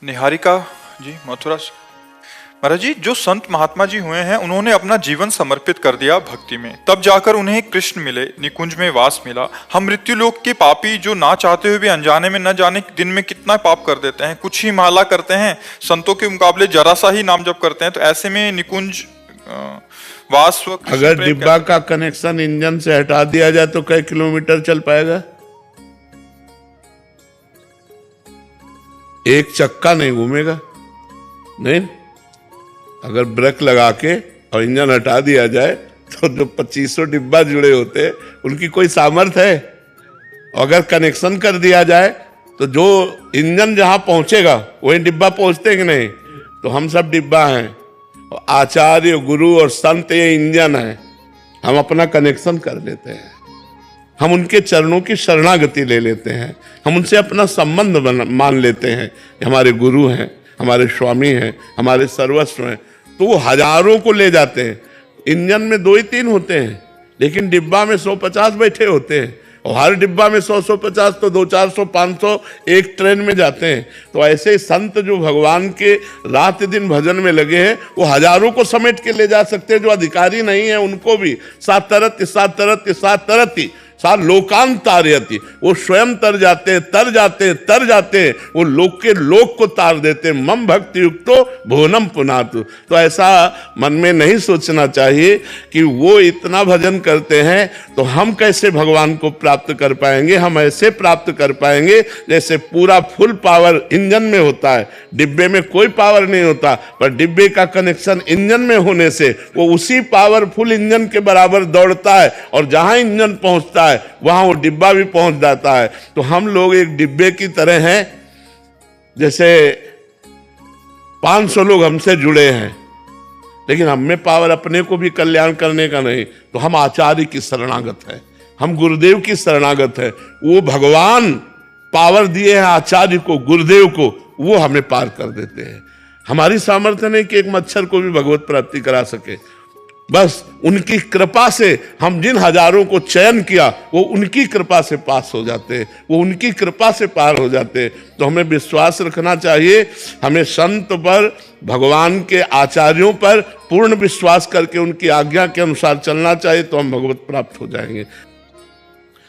निहारिका जी, मथुरा से। महाराज जी, जो संत महात्मा जी हुए हैं उन्होंने अपना जीवन समर्पित कर दिया भक्ति में, तब जाकर उन्हें कृष्ण मिले, निकुंज में वास मिला। हम मृत्यु लोक के पापी जो ना चाहते हुए भी अनजाने में न जाने दिन में कितना पाप कर देते हैं। कुछ ही माला करते हैं, संतों के मुकाबले जरा सा ही नाम जप करते हैं। तो ऐसे में निकुंज वास अगर डिब्बा का कनेक्शन इंजन से हटा दिया जाए तो कई किलोमीटर चल पाएगा? एक चक्का नहीं घूमेगा। नहीं, अगर ब्रेक लगा के और इंजन हटा दिया जाए तो जो 2500 डिब्बा जुड़े होते हैं उनकी कोई सामर्थ्य है? अगर कनेक्शन कर दिया जाए तो जो इंजन जहां पहुंचेगा वही डिब्बा पहुंचते कि नहीं? तो हम सब डिब्बा हैं, और आचार्य गुरु और संत ये इंजन है। हम अपना कनेक्शन कर लेते हैं, हम उनके चरणों की शरणागति ले लेते हैं, हम उनसे अपना संबंध मान लेते हैं, हमारे गुरु हैं, हमारे स्वामी हैं, हमारे सर्वस्व हैं। तो वो हजारों को ले जाते हैं। इंजन में 2 ही 3 होते हैं, लेकिन डिब्बा में 150 बैठे होते हैं, और हर डिब्बा में 100-150 तो 200-400-500 एक ट्रेन में जाते हैं। तो ऐसे संत जो भगवान के रात दिन भजन में लगे हैं वो हजारों को समेट के ले जा सकते हैं। जो अधिकारी नहीं है उनको भी सात तरती सात लोकांतारयति, वो स्वयं तर जाते हैं, वो लोक के लोक को तार देते। मम भक्ति युक्तो भुवनम पुनातु। तो ऐसा मन में नहीं सोचना चाहिए कि वो इतना भजन करते हैं तो हम कैसे भगवान को प्राप्त कर पाएंगे। हम ऐसे प्राप्त कर पाएंगे जैसे पूरा फुल पावर इंजन में होता है, डिब्बे में कोई पावर नहीं होता, पर डिब्बे का कनेक्शन इंजन में होने से वो उसी पावरफुल इंजन के बराबर दौड़ता है, और जहां इंजन पहुंचता है वहां वो डिब्बा भी पहुंच जाता है। तो हम लोग एक डिब्बे की तरह हैं, जैसे 500 लोग हमसे जुड़े हैं, लेकिन हम में पावर अपने को भी कल्याण करने का नहीं। तो हम आचार्य की शरणागत है, हम गुरुदेव की शरणागत है। वो भगवान पावर दिए हैं आचार्य को, गुरुदेव को, वो हमें पार कर देते हैं। हमारी सामर्थ्य नहीं कि एक मच्छर को भी भगवत प्राप्ति करा सके। बस उनकी कृपा से हम जिन हजारों को चयन किया वो उनकी कृपा से पास हो जाते हैं, वो उनकी कृपा से पार हो जाते हैं। तो हमें विश्वास रखना चाहिए, हमें संत पर, भगवान के आचार्यों पर पूर्ण विश्वास करके उनकी आज्ञा के अनुसार चलना चाहिए, तो हम भगवत प्राप्त हो जाएंगे।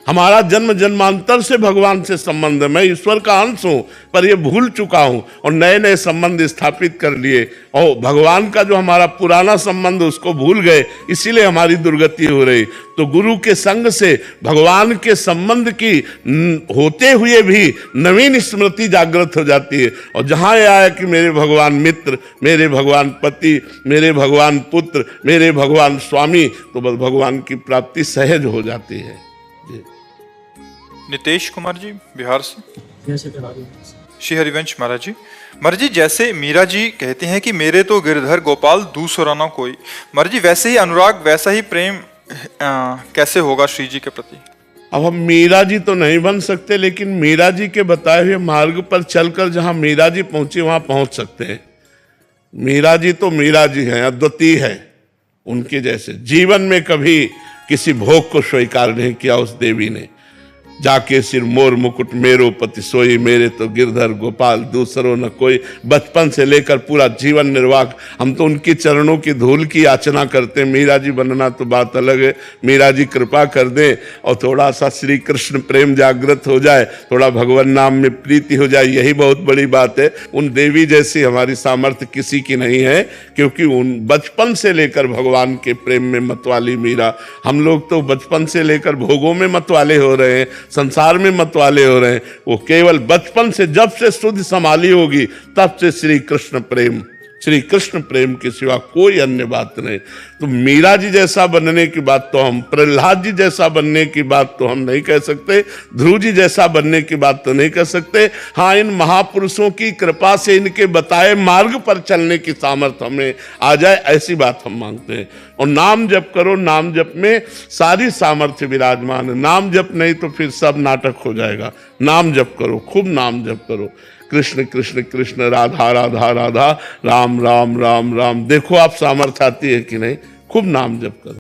हमारा जन्म जन्मांतर से भगवान से संबंध है। मैं ईश्वर का अंश हूं, पर ये भूल चुका हूं और नए नए संबंध स्थापित कर लिए, और भगवान का जो हमारा पुराना संबंध उसको भूल गए, इसीलिए हमारी दुर्गति हो रही। तो गुरु के संग से भगवान के संबंध की होते हुए भी नवीन स्मृति जागृत हो जाती है। और जहां यह आया कि मेरे भगवान मित्र, मेरे भगवान पति, मेरे भगवान पुत्र, मेरे भगवान स्वामी, तो बस भगवान की प्राप्ति सहज हो जाती है। नितेश कुमार जी, बिहार से। श्री हरिवंश महाराज जी। महाराज जी, जैसे मीरा जी कहते हैं कि मेरे तो गिरधर गोपाल दूसरा ना कोई, महाराज जी वैसे ही अनुराग, वैसा ही प्रेम कैसे होगा श्री जी के प्रति? अब हम मीरा जी तो नहीं बन सकते, लेकिन मीरा जी के बताए हुए मार्ग पर चलकर जहां मीरा जी पहुंची वहां पहुंच सकते हैं। मीरा जी तो मीरा जी हैं, अद्वितीय है। उनके जैसे जीवन में कभी किसी भोग को स्वीकार नहीं किया उस देवी ने। जाके सिर मोर मुकुट मेरो पति सोई, मेरे तो गिरधर गोपाल दूसरो न कोई। बचपन से लेकर पूरा जीवन निर्वाह हम तो उनकी चरणों की धूल की याचना करते हैं। मीरा जी बनना तो बात अलग है, मीरा जी कृपा कर दें और थोड़ा सा श्री कृष्ण प्रेम जागृत हो जाए, थोड़ा भगवान नाम में प्रीति हो जाए, यही बहुत बड़ी बात है। उन देवी जैसी हमारी सामर्थ्य किसी की नहीं है, क्योंकि उन बचपन से लेकर भगवान के प्रेम में मतवाली मीरा। हम लोग तो बचपन से लेकर भोगों में मतवाले हो रहे हैं, संसार में मतवाले हो रहे हैं। वो केवल बचपन से, जब से शुद्ध संभाली होगी तब से श्री कृष्ण प्रेम के सिवा कोई अन्य बात नहीं। तो मीरा जी जैसा बनने की बात तो हम, प्रहलाद जी जैसा बनने की बात तो हम नहीं कह सकते, ध्रुव जी जैसा बनने की बात तो नहीं कह सकते। हाँ, इन महापुरुषों की कृपा से इनके बताए मार्ग पर चलने की सामर्थ्य हमें आ जाए, ऐसी बात हम मांगते हैं। और नाम जप करो, नाम जप में सारी सामर्थ्य विराजमान है। नाम जप नहीं तो फिर सब नाटक हो जाएगा। नाम जप करो, खूब नाम जप करो। कृष्ण कृष्ण कृष्ण, राधा राधा राधा, राम राम राम राम। देखो आप सामर्थ्य आती है कि नहीं। खूब नाम जप करो।